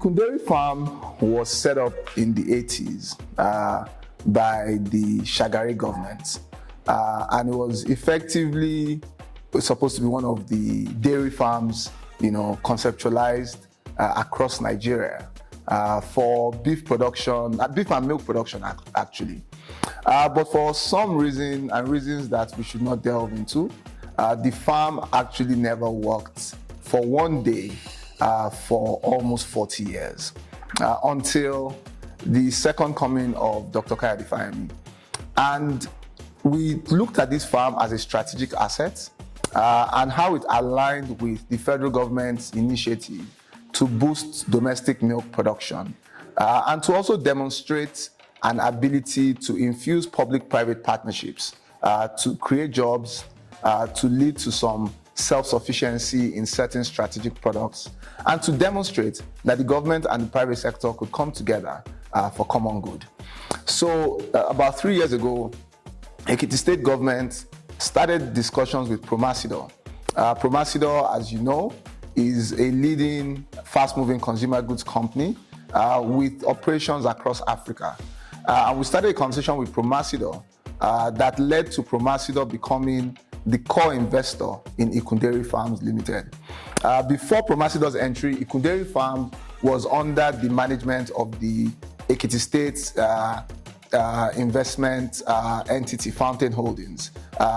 Ikun Diary Farm was set up in the 80s by the Shagari government, and it was effectively supposed to be one of the dairy farms, conceptualized across Nigeria for beef production, beef and milk production actually. But for some reason and reasons that we should not delve into, the farm actually never worked for one day for almost 40 years until the second coming of Dr. Diary Farm. And we looked at this farm as a strategic asset and how it aligned with the federal government's initiative to boost domestic milk production and to also demonstrate an ability to infuse public-private partnerships to create jobs, to lead to some self-sufficiency in certain strategic products, and to demonstrate that the government and the private sector could come together for common good. So about 3 years ago, Ekiti State Government started discussions with Promasidor. Promasidor, as you know, is a leading fast-moving consumer goods company with operations across Africa. And we started a conversation with Promasidor that led to Promasidor becoming the core investor in Ikun Diary Farms Limited. Before Promasidor's entry, Ikun Diary Farm was under the management of the Ekiti State investment entity, Fountain Holdings,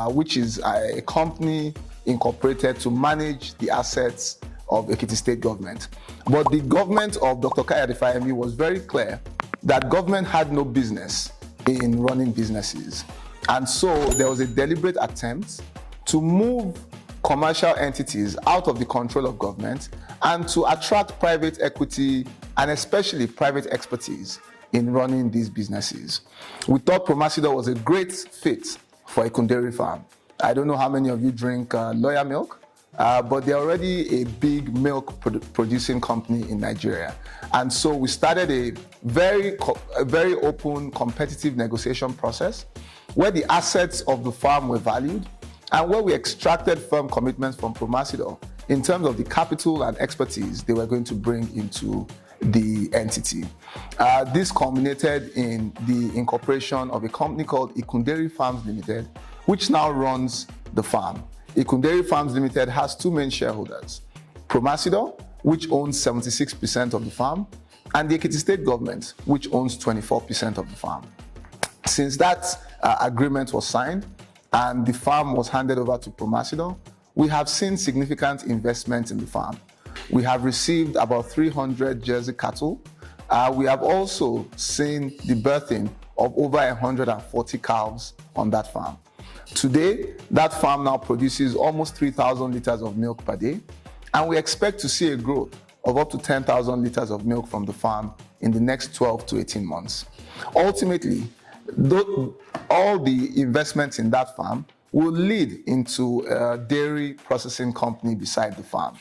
which is a company incorporated to manage the assets of Ekiti State Government. But the government of Dr. Diary Farm was very clear that government had no business in running businesses. And so there was a deliberate attempt to move commercial entities out of the control of government and to attract private equity and especially private expertise in running these businesses. We thought Promasidor was a great fit for Ikun Diary Farm. I don't know how many of you drink Loya milk, but they're already a big milk producing company in Nigeria. And so we started a very open, competitive negotiation process where the assets of the farm were valued and where we extracted firm commitments from Promasidor in terms of the capital and expertise they were going to bring into the entity. This culminated in the incorporation of a company called Ikun Diary Farms Limited, which now runs the farm. Ikun Diary Farms Limited has two main shareholders, Promasidor, which owns 76% of the farm, and the Ekiti State Government, which owns 24% of the farm. Since that agreement was signed and the farm was handed over to Promasidor, we have seen significant investment in the farm. We have received about 300 Jersey cattle. We have also seen the birthing of over 140 cows on that farm. Today, that farm now produces almost 3,000 liters of milk per day, and we expect to see a growth of up to 10,000 liters of milk from the farm in the next 12 to 18 months. Ultimately, all the investments in that farm will lead into a dairy processing company beside the farm.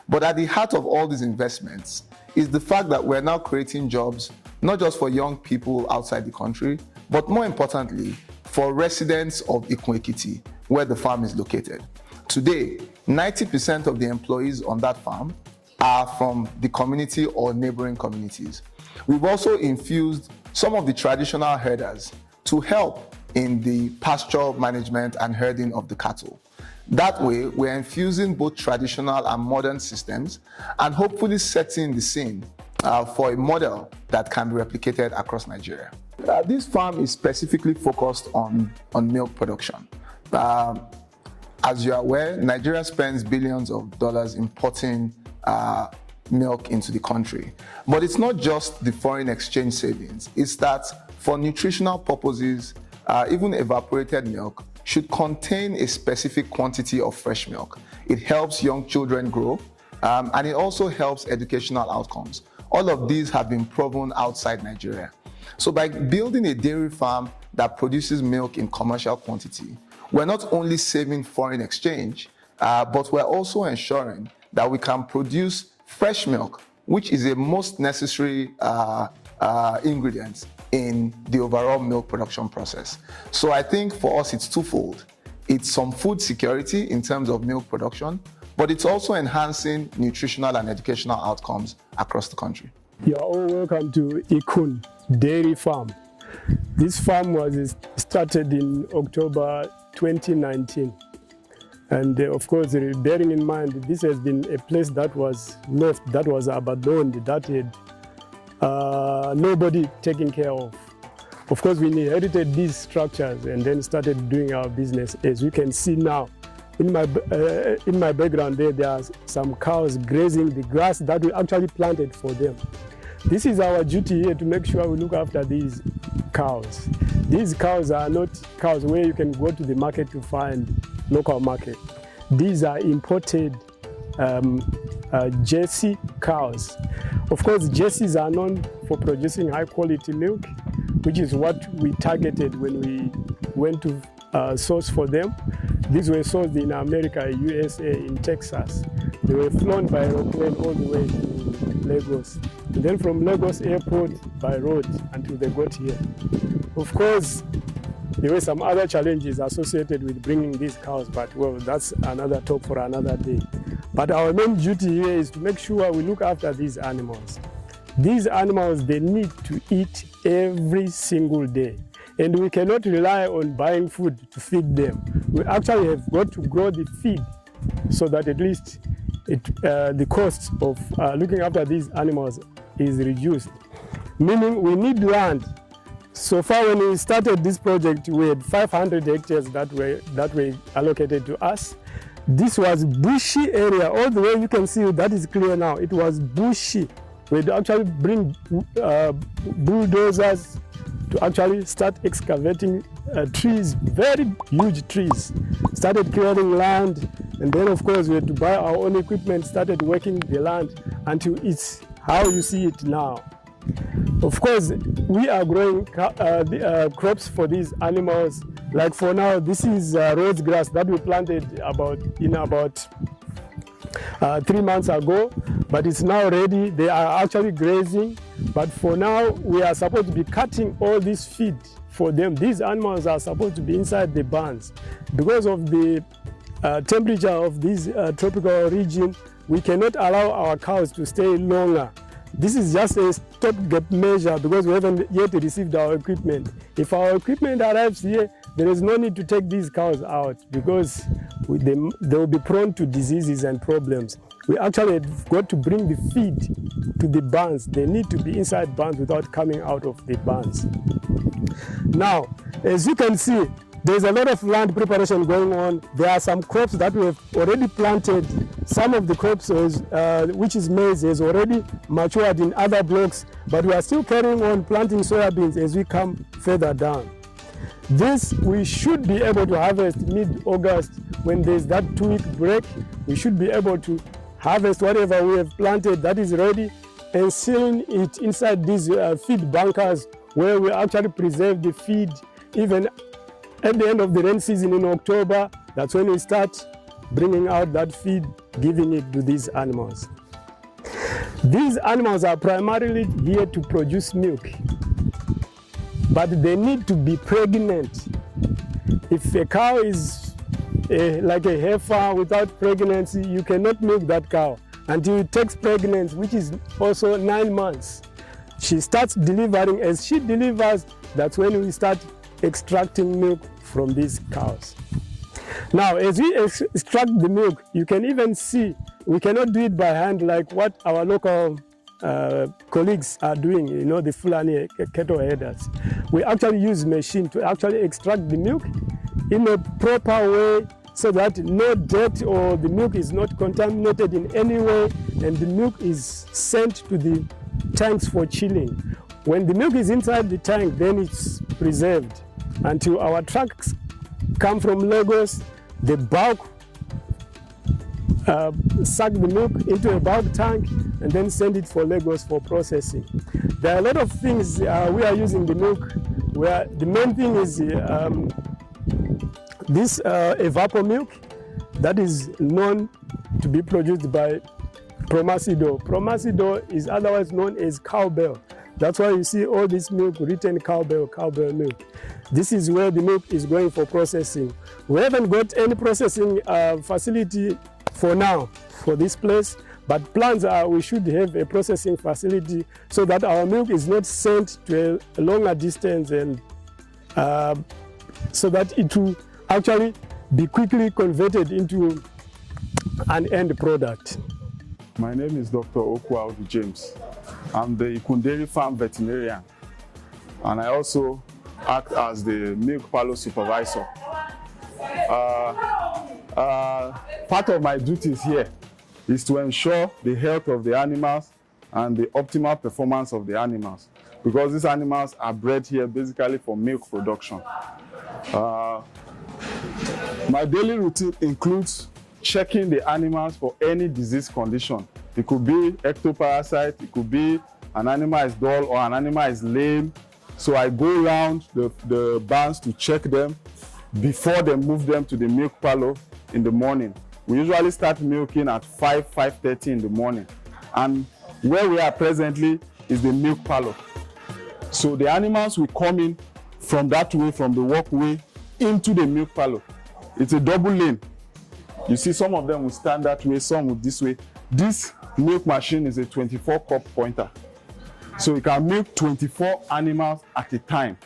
But at the heart of all these investments is the fact that we're now creating jobs, not just for young people outside the country, but more importantly, for residents of Ekiti, where the farm is located. Today, 90% of the employees on that farm are from the community or neighboring communities. We've also infused some of the traditional herders to help in the pasture management and herding of the cattle. That way, we're infusing both traditional and modern systems and hopefully setting the scene for a model that can be replicated across Nigeria. This farm is specifically focused on milk production. As you're aware, Nigeria spends billions of dollars importing milk into the country. But it's not just the foreign exchange savings. It's that for nutritional purposes, even evaporated milk should contain a specific quantity of fresh milk. It helps young children grow, and it also helps educational outcomes. All of these have been proven outside Nigeria. So by building a dairy farm that produces milk in commercial quantity, we're not only saving foreign exchange, but we're also ensuring that we can produce fresh milk, which is a most necessary ingredient in the overall milk production process. So I think for us, it's twofold. It's some food security in terms of milk production, but it's also enhancing nutritional and educational outcomes across the country. You are all welcome to Ikun Diary Farm. This farm was started in October 2019. And of course, bearing in mind, this has been a place that was left, that was abandoned, that had nobody taking care of. Of course, we inherited these structures and then started doing our business. As you can see now, in my background there are some cows grazing the grass that we actually planted for them. This is our duty here, to make sure we look after these cows. These cows are not cows where you can go to the market to find local market. These are imported Jersey cows. Of course, Jerseys are known for producing high quality milk, which is what we targeted when we went to source for them. These were sourced in America, USA, in Texas. They were flown by aeroplane all the way to Lagos. And then from Lagos airport by road until they got here. Of course, there were some other challenges associated with bringing these cows, but well, that's another talk for another day. But our main duty here is to make sure we look after these animals. These animals, they need to eat every single day. And we cannot rely on buying food to feed them. We actually have got to grow the feed so that at least the cost of looking after these animals is reduced. Meaning we need land. So far, when we started this project, we had 500 hectares that were allocated to us. This was bushy area. All the way you can see that is clear now. It was bushy. We'd actually bring bulldozers to actually start excavating trees, very huge trees. Started clearing land, and then of course we had to buy our own equipment, started working the land until it's how you see it now. Of course, we are growing crops for these animals. Like for now, this is rose grass that we planted about 3 months ago, but it's now ready. They are actually grazing, but for now we are supposed to be cutting all this feed for them. These animals are supposed to be inside the barns. Because of the temperature of this tropical region, we cannot allow our cows to stay longer. This is just a stopgap measure because we haven't yet received our equipment. If our equipment arrives here, there is no need to take these cows out because they will be prone to diseases and problems. We actually have got to bring the feed to the barns. They need to be inside barns without coming out of the barns. Now, as you can see, there's a lot of land preparation going on. There are some crops that we have already planted. Some of the crops, which is maize, has already matured in other blocks, but we are still carrying on planting soybeans as we come further down. This we should be able to harvest mid-August. When there's that 2-week break, we should be able to harvest whatever we have planted that is ready and seal it inside these feed bunkers where we actually preserve the feed. Even at the end of the rain season in October, that's when we start bringing out that feed, giving it to these animals. These animals are primarily here to produce milk, but they need to be pregnant. If a cow is like a heifer without pregnancy, you cannot milk that cow until it takes pregnancy, which is also 9 months. She starts delivering. As she delivers, that's when we start extracting milk from these cows. Now, as we extract the milk, you can even see we cannot do it by hand like what our local colleagues are doing, you know, the Fulani cattle herders. We actually use machine to actually extract the milk in a proper way so that no dirt or the milk is not contaminated in any way, and the milk is sent to the tanks for chilling. When the milk is inside the tank, then it's preserved until our trucks come from Lagos. The bulk suck the milk into a bulk tank and then send it for Lagos for processing. There are a lot of things we are using the milk, where the main thing is this evapor milk that is known to be produced by Promasido. Promasido is otherwise known as cowbell. That's why you see all this milk written cowbell milk. This is where the milk is going for processing. We haven't got any processing facility for now for this place, But plans are we should have a processing facility so that our milk is not sent to a longer distance, and so that it will actually be quickly converted into an end product. My name is Dr. Okwu James. I'm the Ikun Diary Farm veterinarian, and I also act as the milk parlor supervisor. Part of my duties here is to ensure the health of the animals and the optimal performance of the animals, because these animals are bred here basically for milk production. My daily routine includes checking the animals for any disease condition. It could be ectoparasite, it could be an animal is dull or an animal is lame. So I go around the barns to check them before they move them to the milk parlor in the morning. We usually start milking at 5:30 in the morning. And where we are presently is the milk parlor. So the animals will come in from that way, from the walkway into the milk parlor. It's a double lane. You see, some of them will stand that way, some will this way. This milk machine is a 24-cup pointer. So you can milk 24 animals at a time.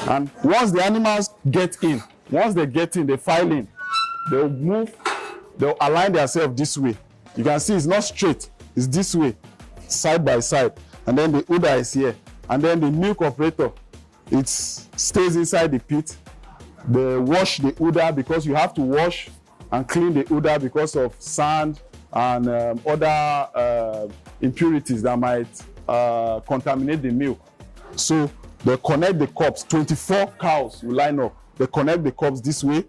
And once the animals get in, they file in, they'll move, they'll align themselves this way. You can see it's not straight, it's this way, side by side. And then the udder is here. And then the milk operator, it stays inside the pit. They wash the udder, because you have to wash and clean the udder because of sand and other impurities that might contaminate the milk. So they connect the cups. 24 cows will line up. They connect the cups this way.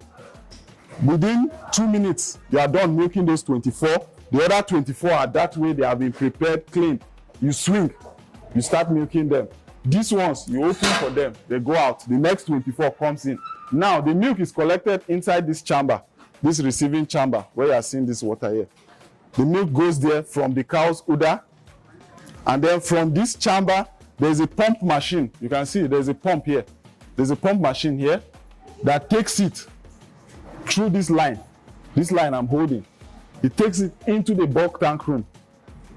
Within 2 minutes, they are done milking those 24. The other 24 are that way. They have been prepared, cleaned. You swing, you start milking them. These ones, you open for them, they go out. The next 24 comes in. Now, the milk is collected inside this chamber, this receiving chamber, where you are seeing this water here. The milk goes there from the cow's udder. And then from this chamber, there's a pump machine. You can see there's a pump here. There's a pump machine here that takes it through this line I'm holding. It takes it into the bulk tank room.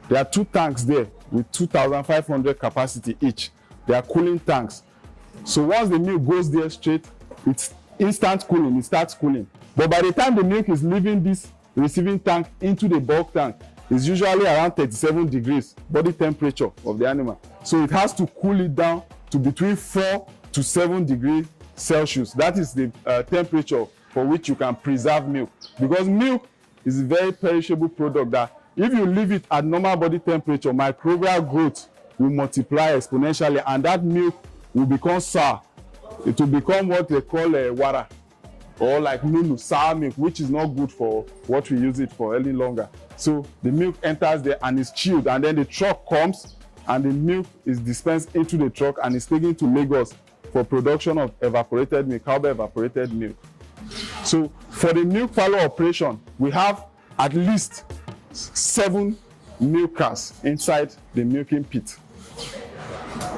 There are 2 tanks there with 2,500 capacity each. They are cooling tanks. So once the milk goes there straight, it's instant cooling, it starts cooling. But by the time the milk is leaving this receiving tank into the bulk tank, it's usually around 37 degrees body temperature of the animal. So it has to cool it down to between 4 to 7 degrees Celsius. That is the temperature for which you can preserve milk. Because milk is a very perishable product that if you leave it at normal body temperature, microbial growth will multiply exponentially, and that milk will become sour. It will become what they call a wara, or like nunu, sour milk, which is not good for what we use it for any longer. So the milk enters there and is chilled, and then the truck comes and the milk is dispensed into the truck and is taken to Lagos for production of evaporated milk, cowbell evaporated milk. So for the milk parlor operation, we have at least 7 milkers inside the milking pit.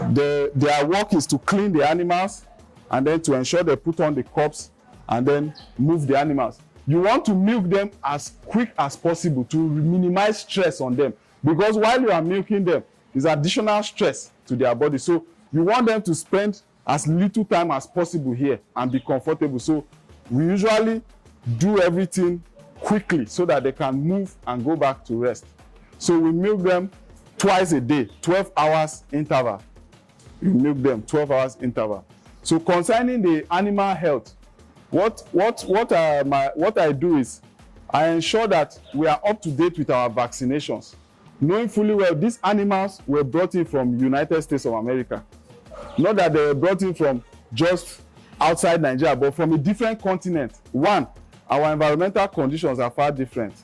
Their work is to clean the animals and then to ensure they put on the cups and then move the animals. You want to milk them as quick as possible to minimize stress on them, because while you are milking them, there's additional stress to their body. So you want them to spend as little time as possible here and be comfortable. So we usually do everything quickly so that they can move and go back to rest. So we milk them twice a day, 12 hours interval. You milk them 12 hours interval. So concerning the animal health, what I do is I ensure that we are up to date with our vaccinations, knowing fully well these animals were brought in from United States of America. Not that they were brought in from just outside Nigeria, but from a different continent. One, our environmental conditions are far different.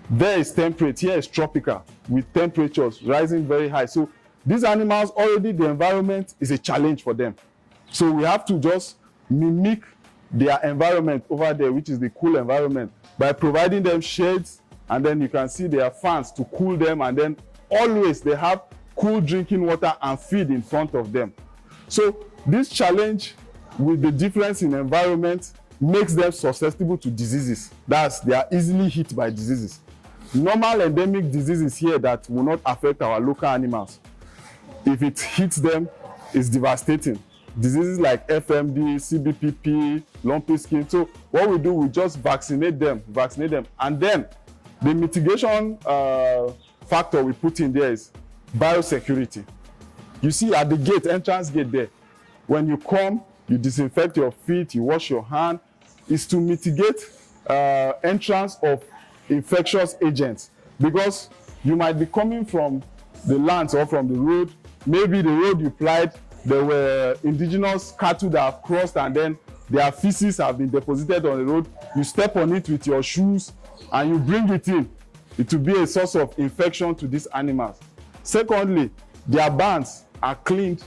There is temperate, here is tropical, with temperatures rising very high. So these animals, already the environment is a challenge for them. So we have to just mimic their environment over there, which is the cool environment, by providing them shades, and then you can see there are fans to cool them, and then always they have cool drinking water and feed in front of them. So this challenge with the difference in environment makes them susceptible to diseases. They are easily hit by diseases. normal endemic diseases here that will not affect our local animals. If it hits them, it's devastating. Diseases like FMD, CBPP, lumpy skin. So what we do, we just vaccinate them, and then the mitigation factor we put in there is biosecurity. You see at the gate, entrance gate there, when you come, you disinfect your feet, you wash your hand. It's to mitigate entrance of infectious agents, because you might be coming from the lands or from the road. Maybe the road you plied, there were indigenous cattle that have crossed, and then their feces have been deposited on the road. You step on it with your shoes and you bring it in. It will be a source of infection to these animals. Secondly, their barns are cleaned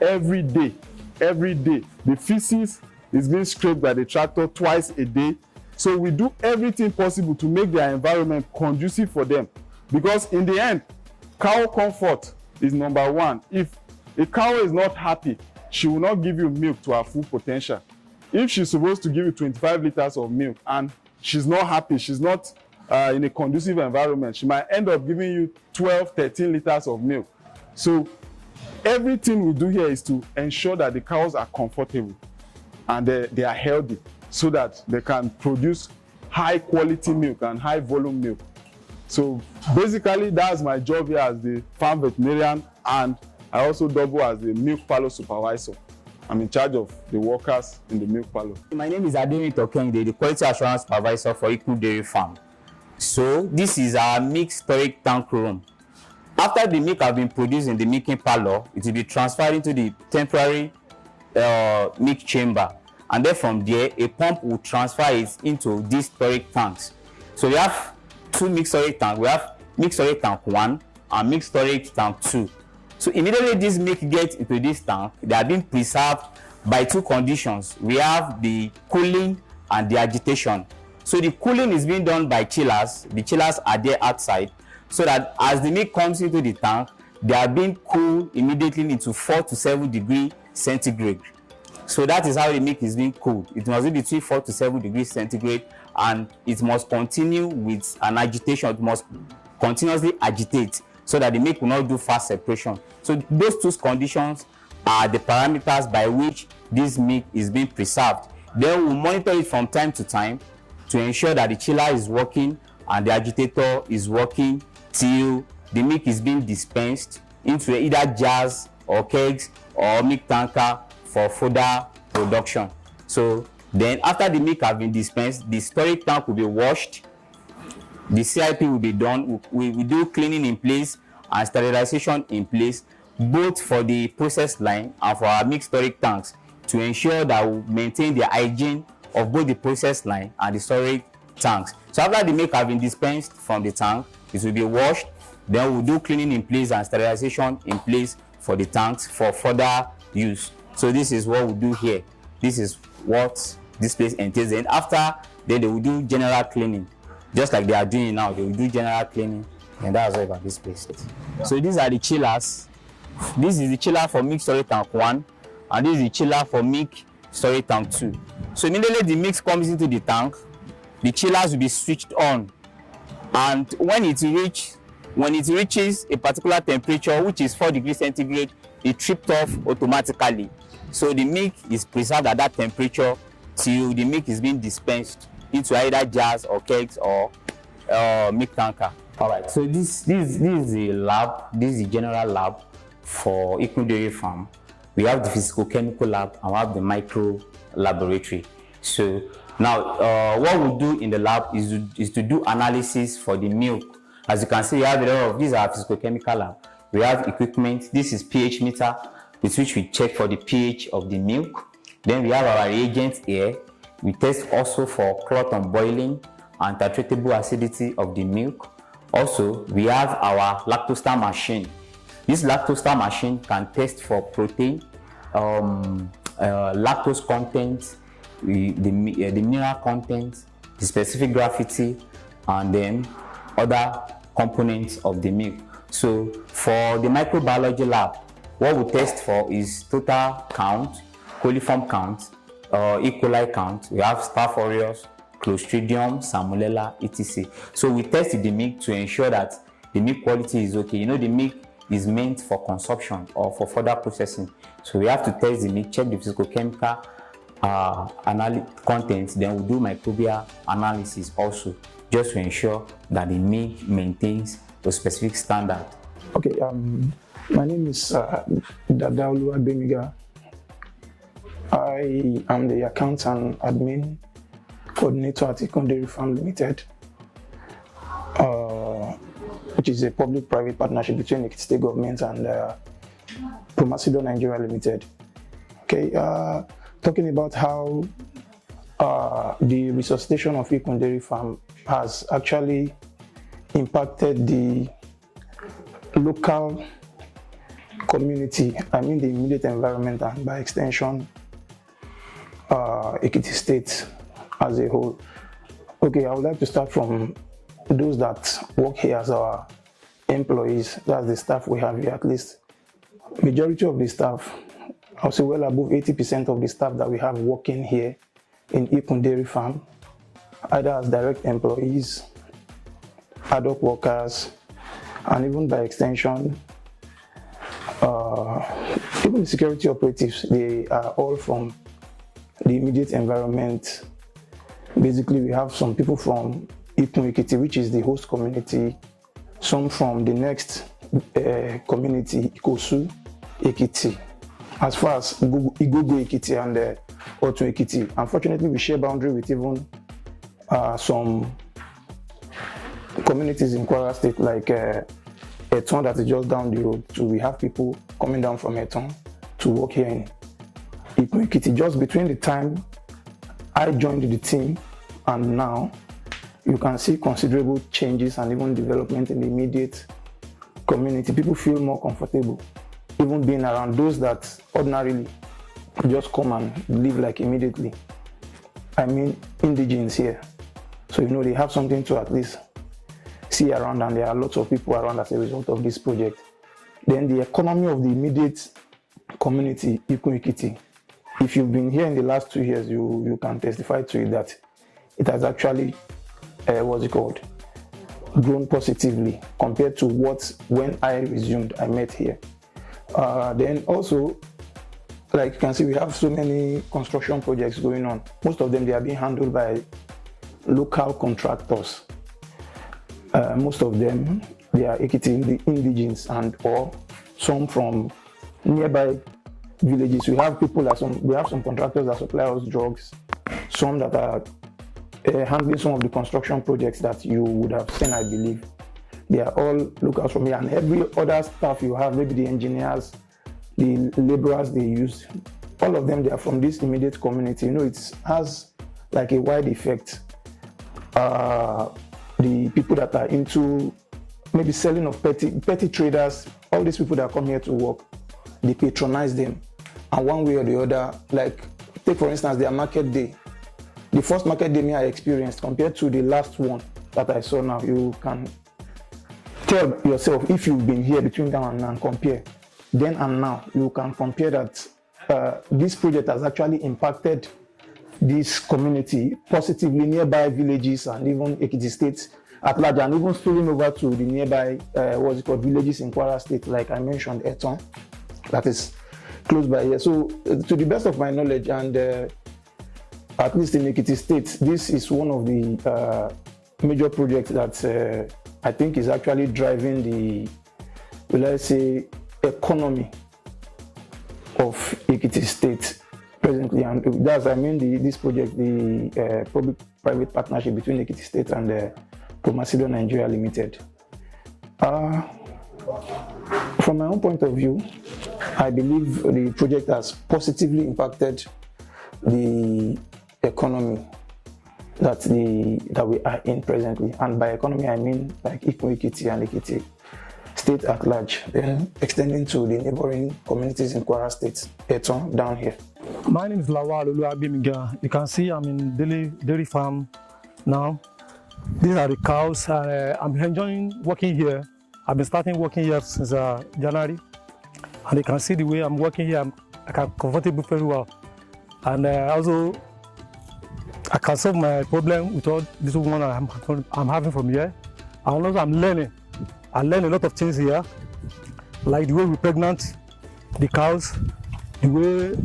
every day. Every day. The feces is being scraped by the tractor twice a day. So we do everything possible to make their environment conducive for them. Because in the end, cow comfort is number one. If a cow is not happy, she will not give you milk to her full potential. If she's supposed to give you 25 liters of milk and she's not happy, she's not in a conducive environment, she might end up giving you 12, 13 liters of milk. So everything we do here is to ensure that the cows are comfortable and they are healthy, so that they can produce high quality milk and high volume milk. So basically that's my job here as the farm veterinarian, and I also double as the milk parlor supervisor. I'm in charge of the workers in the milk parlor. My name is Ademi Tokende, the quality assurance supervisor for Ikun Diary Farm. So this is our milk storage tank room. After the milk has been produced in the milking parlor, it will be transferred into the temporary milk chamber, and then from there a pump will transfer it into these storage tanks. So we have two milk storage tanks. We have milk storage tank 1 and milk storage tank 2. So immediately this milk gets into this tank, they are being preserved by two conditions. We have the cooling and the agitation. So the cooling is being done by chillers. The chillers are there outside, so that as the milk comes into the tank, they are being cooled immediately into 4 to 7 degrees centigrade. So that is how the milk is being cooled. It must be between 4 to 7 degrees centigrade, and it must continue with an agitation. It must continuously agitate so that the milk will not do fast separation. So those two conditions are the parameters by which this milk is being preserved. Then we'll monitor it from time to time to ensure that the chiller is working and the agitator is working till the milk is being dispensed into either jars or kegs or milk tanker for further production. So then after the milk has been dispensed, the storage tank will be washed, the CIP will be done, we do cleaning in place and sterilization in place, both for the process line and for our milk storage tanks, to ensure that we maintain the hygiene of both the process line and the storage tanks. So after the milk has been dispensed from the tank, it will be washed, then we'll do cleaning in place and sterilization in place for the tanks for further use. So this is what we do here. This is what this place entails. And after, then they will do general cleaning, just like they are doing now. They will do general cleaning, and that's all about this place. So these are the chillers. This is the chiller for milk storage tank 1, and this is the chiller for milk storage tank 2. So immediately the milk comes into the tank, the chillers will be switched on, and when it reaches a particular temperature, which is 4 degrees centigrade, it tripped off automatically. So the milk is preserved at that temperature till the milk is being dispensed into either jars or kegs or milk tanker. All right. So this is the lab. This is the general lab for Ikun Diary Farm. We have the physical chemical lab and we have the micro laboratory. So now what we do in the lab is to do analysis for the milk. As you can see, we have a lot of these are physical chemical lab. We have equipment. This is pH meter, with which we check for the pH of the milk. Then we have our reagents here. We test also for clot on boiling and titratable acidity of the milk. Also, we have our lactostar machine. This lactostar machine can test for protein, lactose content, the mineral content, the specific gravity, and then other components of the milk. So for the microbiology lab, what we test for is total count, coliform count, E. coli count. We have Staph aureus, Clostridium, Salmonella, etc. So we tested the milk to ensure that the milk quality is okay. You know, the milk is meant for consumption or for further processing. So we have to test the milk, check the physicochemical contents, then we'll do microbial analysis also, just to ensure that the milk maintains the specific standard. Okay, my name is Dadaolu Abemiga. I am the account and admin coordinator at Ikun Diary Farm Limited, which is a public-private partnership between Ekiti State Government and Promasido Nigeria Limited. Okay, talking about how the resuscitation of Ikun Diary Farm has actually impacted the local community, I mean the immediate environment, and by extension Ekiti State as a whole. Okay, I would like to start from those that work here as our employees. That's the staff we have here. At least majority of the staff, I'll say well above 80% of the staff that we have working here in Ikun Diary Farm, either as direct employees, ad hoc workers, and even by extension even the security operatives, they are all from the immediate environment. Basically, we have some people from Ikun Ekiti, which is the host community, some from the next community, Ikosu Ekiti, as far as Igogo Ekiti and Otu Ekiti. Unfortunately, we share boundary with even some communities in Kwara State, like Eton, that is just down the road. So we have people coming down from Eton to work here in Ikun Ekiti. Just between the time I joined the team and now, you can see considerable changes and even development in the immediate community. People feel more comfortable even being around those that ordinarily just come and live like immediately. I mean indigenes here. So you know they have something to at least see around, and there are lots of people around as a result of this project. Then the economy of the immediate community, Ikun Ekiti. If you've been here in the last 2 years, you can testify to it that it has actually, grown positively compared to what when I resumed, I met here. Then also, like you can see, we have so many construction projects going on. Most of them, they are being handled by local contractors. Most of them, they are Ekiti indigenes and or some from nearby villages. We have people like we have some contractors that supply us drugs, some that are handling some of the construction projects that you would have seen, I believe. They are all locals from here, and every other staff you have, maybe the engineers, the laborers they use, all of them, they are from this immediate community. You know, it has like a wide effect. The people that are into maybe selling of petty traders, all these people that come here to work, they patronize them. And one way or the other, like take for instance their market day. The first market day I experienced compared to the last one that I saw now, you can tell yourself if you've been here between now and now and compare. Then and now, you can compare that this project has actually impacted this community positively, nearby villages and even Ekiti State at large, and even spilling over to the nearby villages in Kwara State, like I mentioned, Eton, that is close by here. So to the best of my knowledge, and at least in Ekiti State, this is one of the major projects that I think is actually driving the, let's say, economy of Ekiti State presently. And that's, I mean, this project, the public-private partnership between Ekiti State and Promasido Nigeria Limited. From my own point of view, I believe the project has positively impacted the economy that we are in presently. And by economy, I mean like Ikun Ekiti and Ekiti State at large, then extending to the neighboring communities in Kwara State, Eton, down here. My name is Lawal Oluwabimiga. You can see I'm in dairy farm now. These are the cows. I'm enjoying working here. I've been starting working here since January. And you can see the way I'm working here, I'm comfortable very well. And also, I can solve my problem with all this one I'm having from here. And also I'm learning. I learn a lot of things here, like the way we pregnant the cows, the way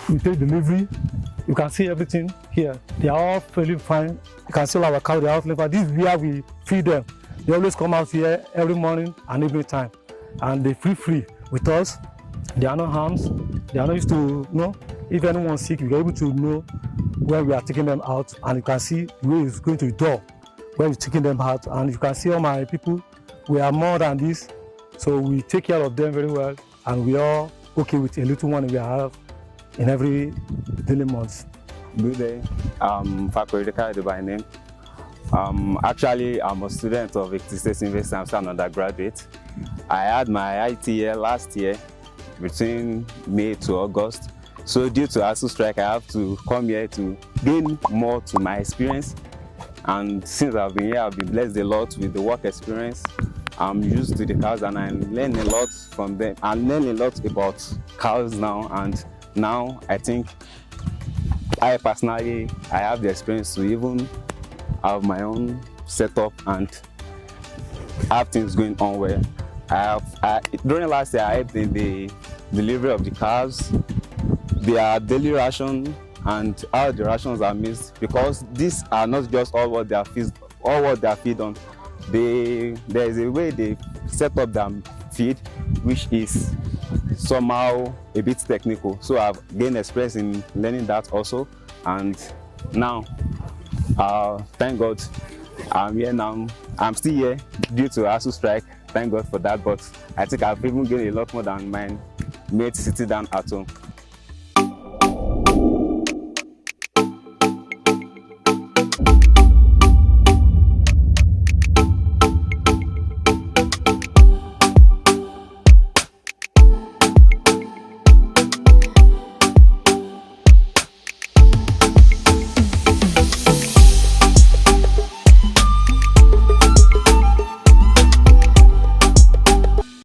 we take delivery. You can see everything here. They are all feeling fine. You can see all our cows, they are all feeling fine. This is where we feed them. They always come out here every morning and every time. And they feel free with us. They are not harms. They are not used to, if anyone's sick, we are able to know where we are taking them out. And you can see the way it's going to the door, where we're taking them out. And you can see all my people, we are more than this. So we take care of them very well. And we are okay with a little one we have in every daily months. Good day, I'm Fakorideka by name. Actually, I'm a student of Ekiti State University. I'm still an undergraduate. I had my IT last year between May to August. So due to ASU strike, I have to come here to gain more to my experience. And since I've been here, I've been blessed a lot with the work experience. I'm used to the cows and I learn a lot from them. I learn a lot about cows now, and now I think I personally, I have the experience to even have my own setup and have things going on well. During last year, I helped in the delivery of the cows, their daily ration, and how the rations are mixed, because these are not just all what they are feed on. There is a way they set up their feed, which is somehow a bit technical. So I've gained experience in learning that also, and now, thank God, I'm here now. I'm still here due to ASU strike. Thank God for that, but I think I've even gained a lot more than my mates sitting down at home.